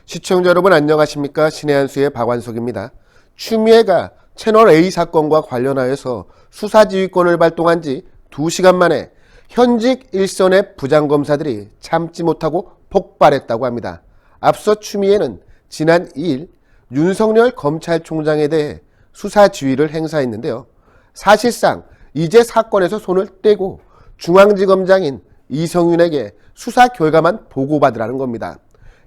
시청자 여러분 안녕하십니까? 신의 한수의 박완석입니다. 추미애가 채널A 사건과 관련하여서 수사지휘권을 발동한 지 2시간 만에 현직 일선의 부장검사들이 참지 못하고 폭발했다고 합니다. 앞서 추미애는 지난 2일 윤석열 검찰총장에 대해 수사지휘를 행사했는데요. 사실상 이제 사건에서 손을 떼고 중앙지검장인 이성윤에게 수사 결과만 보고받으라는 겁니다.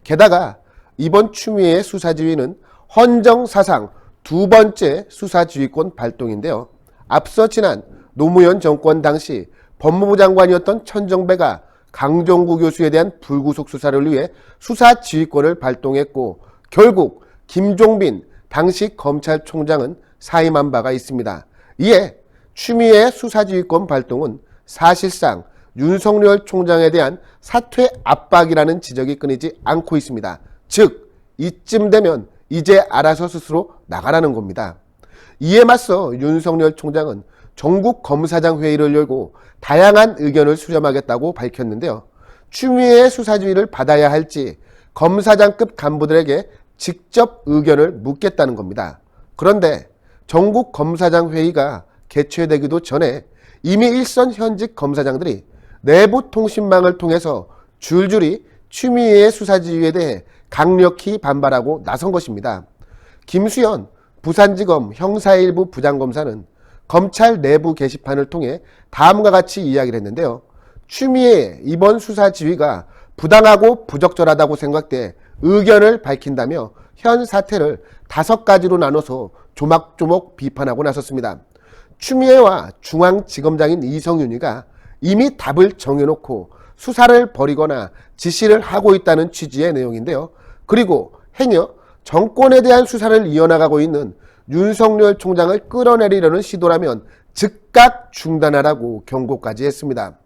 게다가 이번 추미애의 수사지휘는 헌정사상 2번째 수사지휘권 발동인데요. 앞서 지난 노무현 정권 당시 법무부 장관이었던 천정배가 강정구 교수에 대한 불구속 수사를 위해 수사지휘권을 발동했고 결국 김종빈 당시 검찰총장은 사임한 바가 있습니다. 이에 추미애의 수사지휘권 발동은 사실상 윤석열 총장에 대한 사퇴 압박이라는 지적이 끊이지 않고 있습니다. 즉 이쯤 되면 이제 알아서 스스로 나가라는 겁니다. 이에 맞서 윤석열 총장은 전국 검사장 회의를 열고 다양한 의견을 수렴하겠다고 밝혔는데요. 추미애의 수사지휘를 받아야 할지 검사장급 간부들에게 직접 의견을 묻겠다는 겁니다. 그런데 전국 검사장 회의가 개최되기도 전에 이미 일선 현직 검사장들이 내부 통신망을 통해서 줄줄이 추미애의 수사지휘에 대해 강력히 반발하고 나선 것입니다. 김수현 부산지검 형사일부 부장검사는 검찰 내부 게시판을 통해 다음과 같이 이야기를 했는데요. 추미애의 이번 수사지휘가 부당하고 부적절하다고 생각돼 의견을 밝힌다며 현 사태를 5가지로 나눠서 조목조목 비판하고 나섰습니다. 추미애와 중앙지검장인 이성윤이가 이미 답을 정해놓고 수사를 벌이거나 지시를 하고 있다는 취지의 내용인데요. 그리고 행여 정권에 대한 수사를 이어나가고 있는 윤석열 총장을 끌어내리려는 시도라면 즉각 중단하라고 경고까지 했습니다.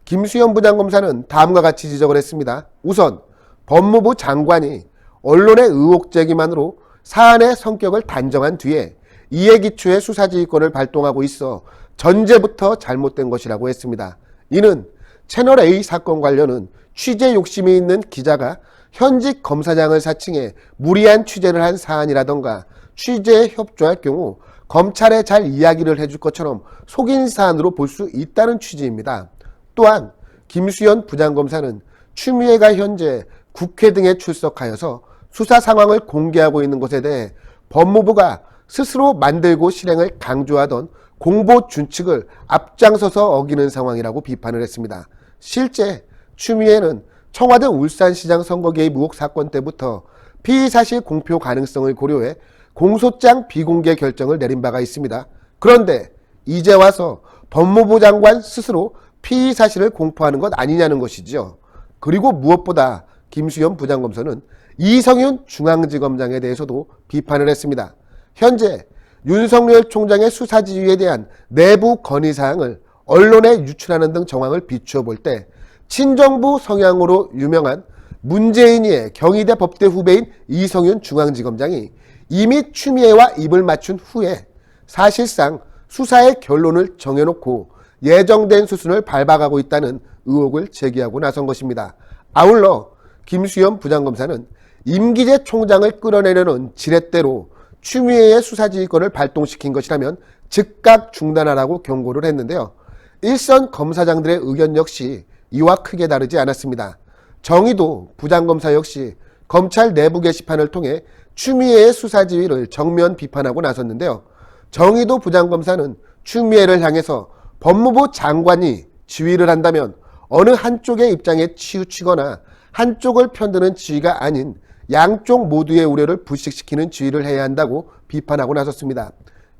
김수현 부장검사는 다음과 같이 지적을 했습니다. 우선 법무부 장관이 언론의 의혹 제기만으로 사안의 성격을 단정한 뒤에 이에 기초해 수사지휘권을 발동하고 있어 전제부터 잘못된 것이라고 했습니다. 이는 채널A 사건 관련은 취재 욕심이 있는 기자가 현직 검사장을 사칭해 무리한 취재를 한 사안이라던가 취재에 협조할 경우 검찰에 잘 이야기를 해줄 것처럼 속인 사안으로 볼 수 있다는 취지입니다. 또한 김수현 부장검사는 추미애가 현재 국회 등에 출석하여서 수사 상황을 공개하고 있는 것에 대해 법무부가 스스로 만들고 실행을 강조하던 공보 준칙을 앞장서서 어기는 상황이라고 비판을 했습니다. 실제 추미애는 청와대 울산시장 선거 개입 의혹 사건 때부터 피의사실 공표 가능성을 고려해 공소장 비공개 결정을 내린 바가 있습니다. 그런데 이제 와서 법무부 장관 스스로 피의사실을 공포하는 것 아니냐는 것이죠. 그리고 무엇보다 김수현 부장검사는 이성윤 중앙지검장에 대해서도 비판을 했습니다. 현재 윤석열 총장의 수사지휘에 대한 내부 건의사항을 언론에 유출하는 등 정황을 비추어 볼 때 친정부 성향으로 유명한 문재인이의 경희대 법대 후배인 이성윤 중앙지검장이 이미 추미애와 입을 맞춘 후에 사실상 수사의 결론을 정해놓고 예정된 수순을 밟아가고 있다는 의혹을 제기하고 나선 것입니다. 아울러 김수현 부장검사는 임기재 총장을 끌어내려는 지렛대로 추미애의 수사지휘권을 발동시킨 것이라면 즉각 중단하라고 경고를 했는데요. 일선 검사장들의 의견 역시 이와 크게 다르지 않았습니다. 정의도 부장검사 역시 검찰 내부 게시판을 통해 추미애의 수사지휘를 정면 비판하고 나섰는데요. 정의도 부장검사는 추미애를 향해서 법무부 장관이 지휘를 한다면 어느 한쪽의 입장에 치우치거나 한쪽을 편드는 지휘가 아닌 양쪽 모두의 우려를 불식시키는 지휘를 해야 한다고 비판하고 나섰습니다.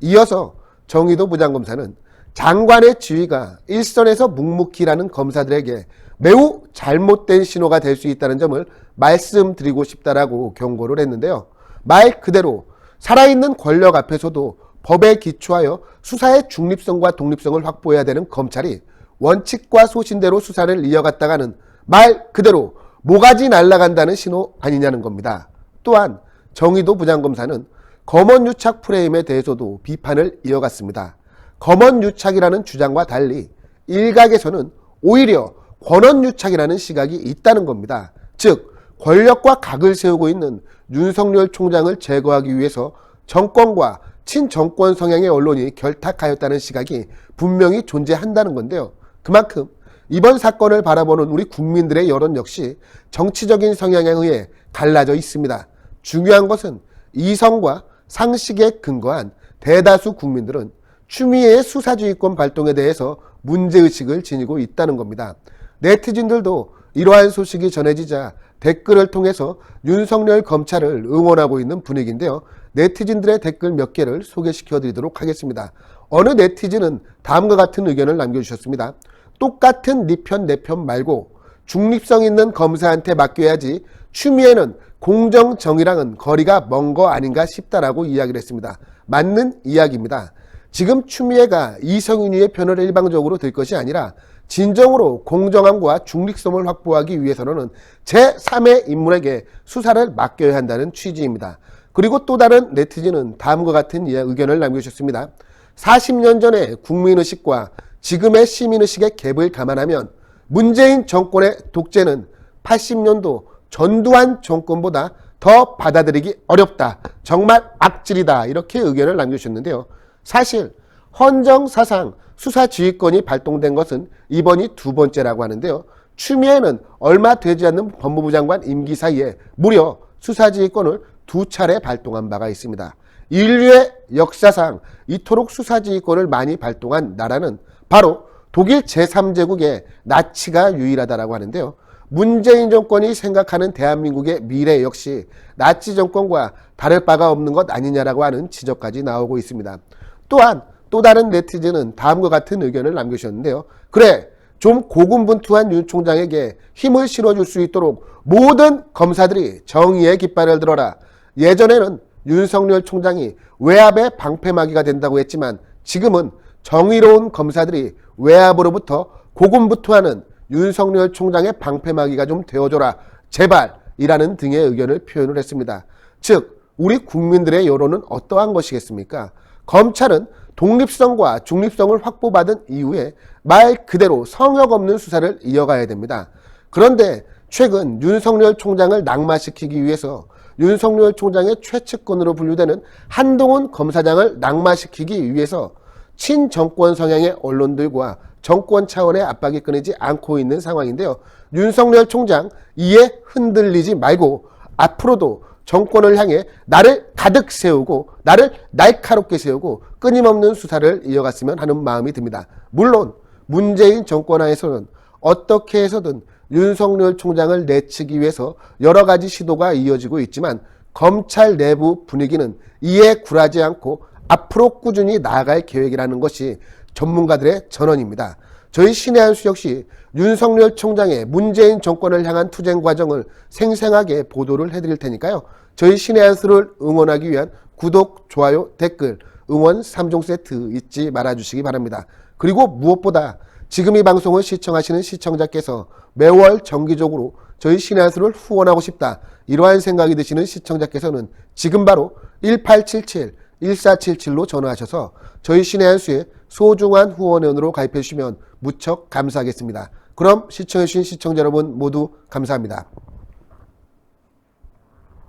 이어서 정의도 부장검사는 장관의 지휘가 일선에서 묵묵히 일하는 검사들에게 매우 잘못된 신호가 될 수 있다는 점을 말씀드리고 싶다라고 경고를 했는데요. 말 그대로 살아있는 권력 앞에서도 법에 기초하여 수사의 중립성과 독립성을 확보해야 되는 검찰이 원칙과 소신대로 수사를 이어갔다가는 말 그대로 모가지 날아간다는 신호 아니냐는 겁니다. 또한 정의도 부장검사는 검언유착 프레임에 대해서도 비판을 이어갔습니다. 검언유착이라는 주장과 달리 일각에서는 오히려 권언유착이라는 시각이 있다는 겁니다. 즉 권력과 각을 세우고 있는 윤석열 총장을 제거하기 위해서 정권과 친정권 성향의 언론이 결탁하였다는 시각이 분명히 존재한다는 건데요. 그만큼 이번 사건을 바라보는 우리 국민들의 여론 역시 정치적인 성향에 의해 갈라져 있습니다. 중요한 것은 이성과 상식에 근거한 대다수 국민들은 추미애의 수사지휘권 발동에 대해서 문제의식을 지니고 있다는 겁니다. 네티즌들도 이러한 소식이 전해지자 댓글을 통해서 윤석열 검찰을 응원하고 있는 분위기인데요. 네티즌들의 댓글 몇 개를 소개시켜 드리도록 하겠습니다. 어느 네티즌은 다음과 같은 의견을 남겨주셨습니다. 똑같은 네 편 내 편 말고 중립성 있는 검사한테 맡겨야지 추미애는 공정정의랑은 거리가 먼 거 아닌가 싶다라고 이야기를 했습니다. 맞는 이야기입니다. 지금 추미애가 이성윤위의 편을 일방적으로 들 것이 아니라 진정으로 공정함과 중립성을 확보하기 위해서는 제3의 인물에게 수사를 맡겨야 한다는 취지입니다. 그리고 또 다른 네티즌은 다음과 같은 의견을 남겨주셨습니다. 40년 전의 국민의식과 지금의 시민의식의 갭을 감안하면 문재인 정권의 독재는 80년도 전두환 정권보다 더 받아들이기 어렵다. 정말 악질이다. 이렇게 의견을 남겨주셨는데요. 사실 헌정사상 수사지휘권이 발동된 것은 이번이 두 번째라고 하는데요. 추미애는 얼마 되지 않는 법무부 장관 임기 사이에 무려 수사지휘권을 두 차례 발동한 바가 있습니다. 인류의 역사상 이토록 수사지휘권을 많이 발동한 나라는 바로 독일 제3제국의 나치가 유일하다라고 하는데요. 문재인 정권이 생각하는 대한민국의 미래 역시 나치 정권과 다를 바가 없는 것 아니냐라고 하는 지적까지 나오고 있습니다. 또한 또 다른 네티즌은 다음과 같은 의견을 남겨주셨는데요. 그래, 좀 고군분투한 윤 총장에게 힘을 실어줄 수 있도록 모든 검사들이 정의의 깃발을 들어라. 예전에는 윤석열 총장이 외압의 방패막이가 된다고 했지만 지금은 정의로운 검사들이 외압으로부터 고군분투하는 윤석열 총장의 방패막이가 좀 되어줘라. 제발 이라는 등의 의견을 표현을 했습니다. 즉 우리 국민들의 여론은 어떠한 것이겠습니까? 검찰은 독립성과 중립성을 확보받은 이후에 말 그대로 성역 없는 수사를 이어가야 됩니다. 그런데 최근 윤석열 총장을 낙마시키기 위해서 윤석열 총장의 최측근으로 분류되는 한동훈 검사장을 낙마시키기 위해서 친정권 성향의 언론들과 정권 차원의 압박이 끊이지 않고 있는 상황인데요. 윤석열 총장 이에 흔들리지 말고 앞으로도 정권을 향해 나를 가득 세우고 나를 날카롭게 세우고 끊임없는 수사를 이어갔으면 하는 마음이 듭니다. 물론 문재인 정권 하에서는 어떻게 해서든 윤석열 총장을 내치기 위해서 여러 가지 시도가 이어지고 있지만 검찰 내부 분위기는 이에 굴하지 않고 앞으로 꾸준히 나아갈 계획이라는 것이 전문가들의 전언입니다. 저희 신의 한수 역시 윤석열 총장의 문재인 정권을 향한 투쟁 과정을 생생하게 보도를 해드릴 테니까요. 저희 신의 한수를 응원하기 위한 구독, 좋아요, 댓글, 응원 3종 세트 잊지 말아주시기 바랍니다. 그리고 무엇보다 지금 이 방송을 시청하시는 시청자께서 매월 정기적으로 저희 신의 한수를 후원하고 싶다. 이러한 생각이 드시는 시청자께서는 지금 바로 1877-1477로 전화하셔서 저희 신의 한수에 소중한 후원원으로 가입해 주시면 무척 감사하겠습니다. 그럼 시청해 주신 시청자 여러분 모두 감사합니다.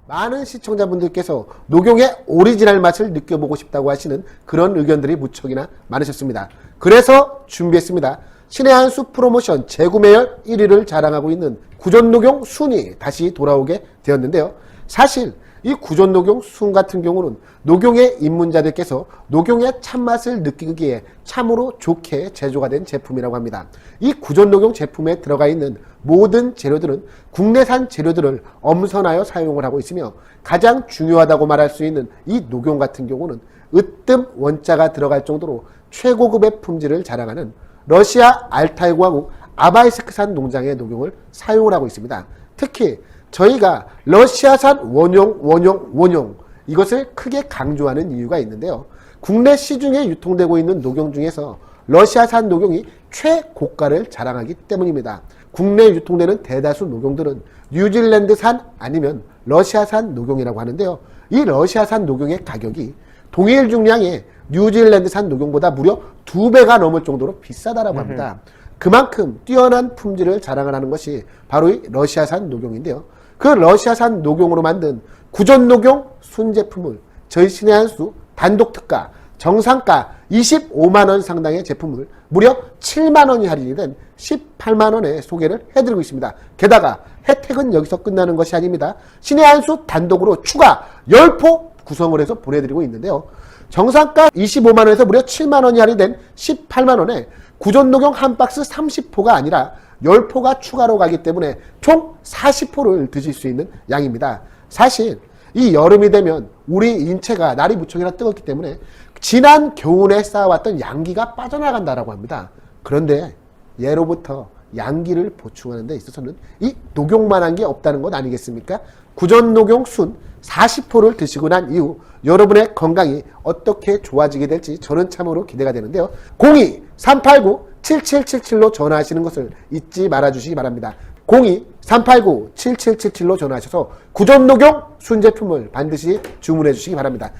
많은 시청자분들께서 녹용의 오리지널 맛을 느껴보고 싶다고 하시는 그런 의견들이 무척이나 많으셨습니다. 그래서 준비했습니다. 신의 한수 프로모션 재구매율 1위를 자랑하고 있는 구전녹용 순이 다시 돌아오게 되었는데요. 사실 이 구전녹용 순 같은 경우는 녹용의 입문자들께서 녹용의 참맛을 느끼기에 참으로 좋게 제조가 된 제품이라고 합니다. 이 구전녹용 제품에 들어가 있는 모든 재료들은 국내산 재료들을 엄선하여 사용을 하고 있으며 가장 중요하다고 말할 수 있는 이 녹용 같은 경우는 으뜸 원자가 들어갈 정도로 최고급의 품질을 자랑하는 러시아 알타이 공화국 아바이스크산 농장의 녹용을 사용을 하고 있습니다. 특히 저희가 러시아산 원용 이것을 크게 강조하는 이유가 있는데요. 국내 시중에 유통되고 있는 녹용 중에서 러시아산 녹용이 최고가를 자랑하기 때문입니다. 국내에 유통되는 대다수 녹용들은 뉴질랜드산 아니면 러시아산 녹용이라고 하는데요. 이 러시아산 녹용의 가격이 동일 중량의 뉴질랜드산 녹용보다 무려 2배가 넘을 정도로 비싸다라고 합니다. 그만큼 뛰어난 품질을 자랑을 하는 것이 바로 이 러시아산 녹용인데요. 그 러시아산 녹용으로 만든 구전녹용 순제품을 저희 신의 한 수 단독 특가 정상가 25만원 상당의 제품을 무려 7만원이 할인이 된 18만원에 소개를 해드리고 있습니다. 게다가 혜택은 여기서 끝나는 것이 아닙니다. 신의 한 수 단독으로 추가 10포 구성을 해서 보내드리고 있는데요. 정상가 25만원에서 무려 7만원이 할인된 18만원에 구전녹용 한 박스 30포가 아니라 10포가 추가로 가기 때문에 총 40포를 드실 수 있는 양입니다. 사실 이 여름이 되면 우리 인체가 날이 무척이나 뜨겁기 때문에 지난 겨울에 쌓아왔던 양기가 빠져나간다라고 합니다. 그런데 예로부터 양기를 보충하는 데 있어서는 이 녹용만한 게 없다는 것 아니겠습니까? 구전녹용 순 40포를 드시고 난 이후 여러분의 건강이 어떻게 좋아지게 될지 저는 참으로 기대가 되는데요. 02-389-7777로 전화하시는 것을 잊지 말아주시기 바랍니다. 02-389-7777로 전화하셔서 구전녹용 순제품을 반드시 주문해 주시기 바랍니다.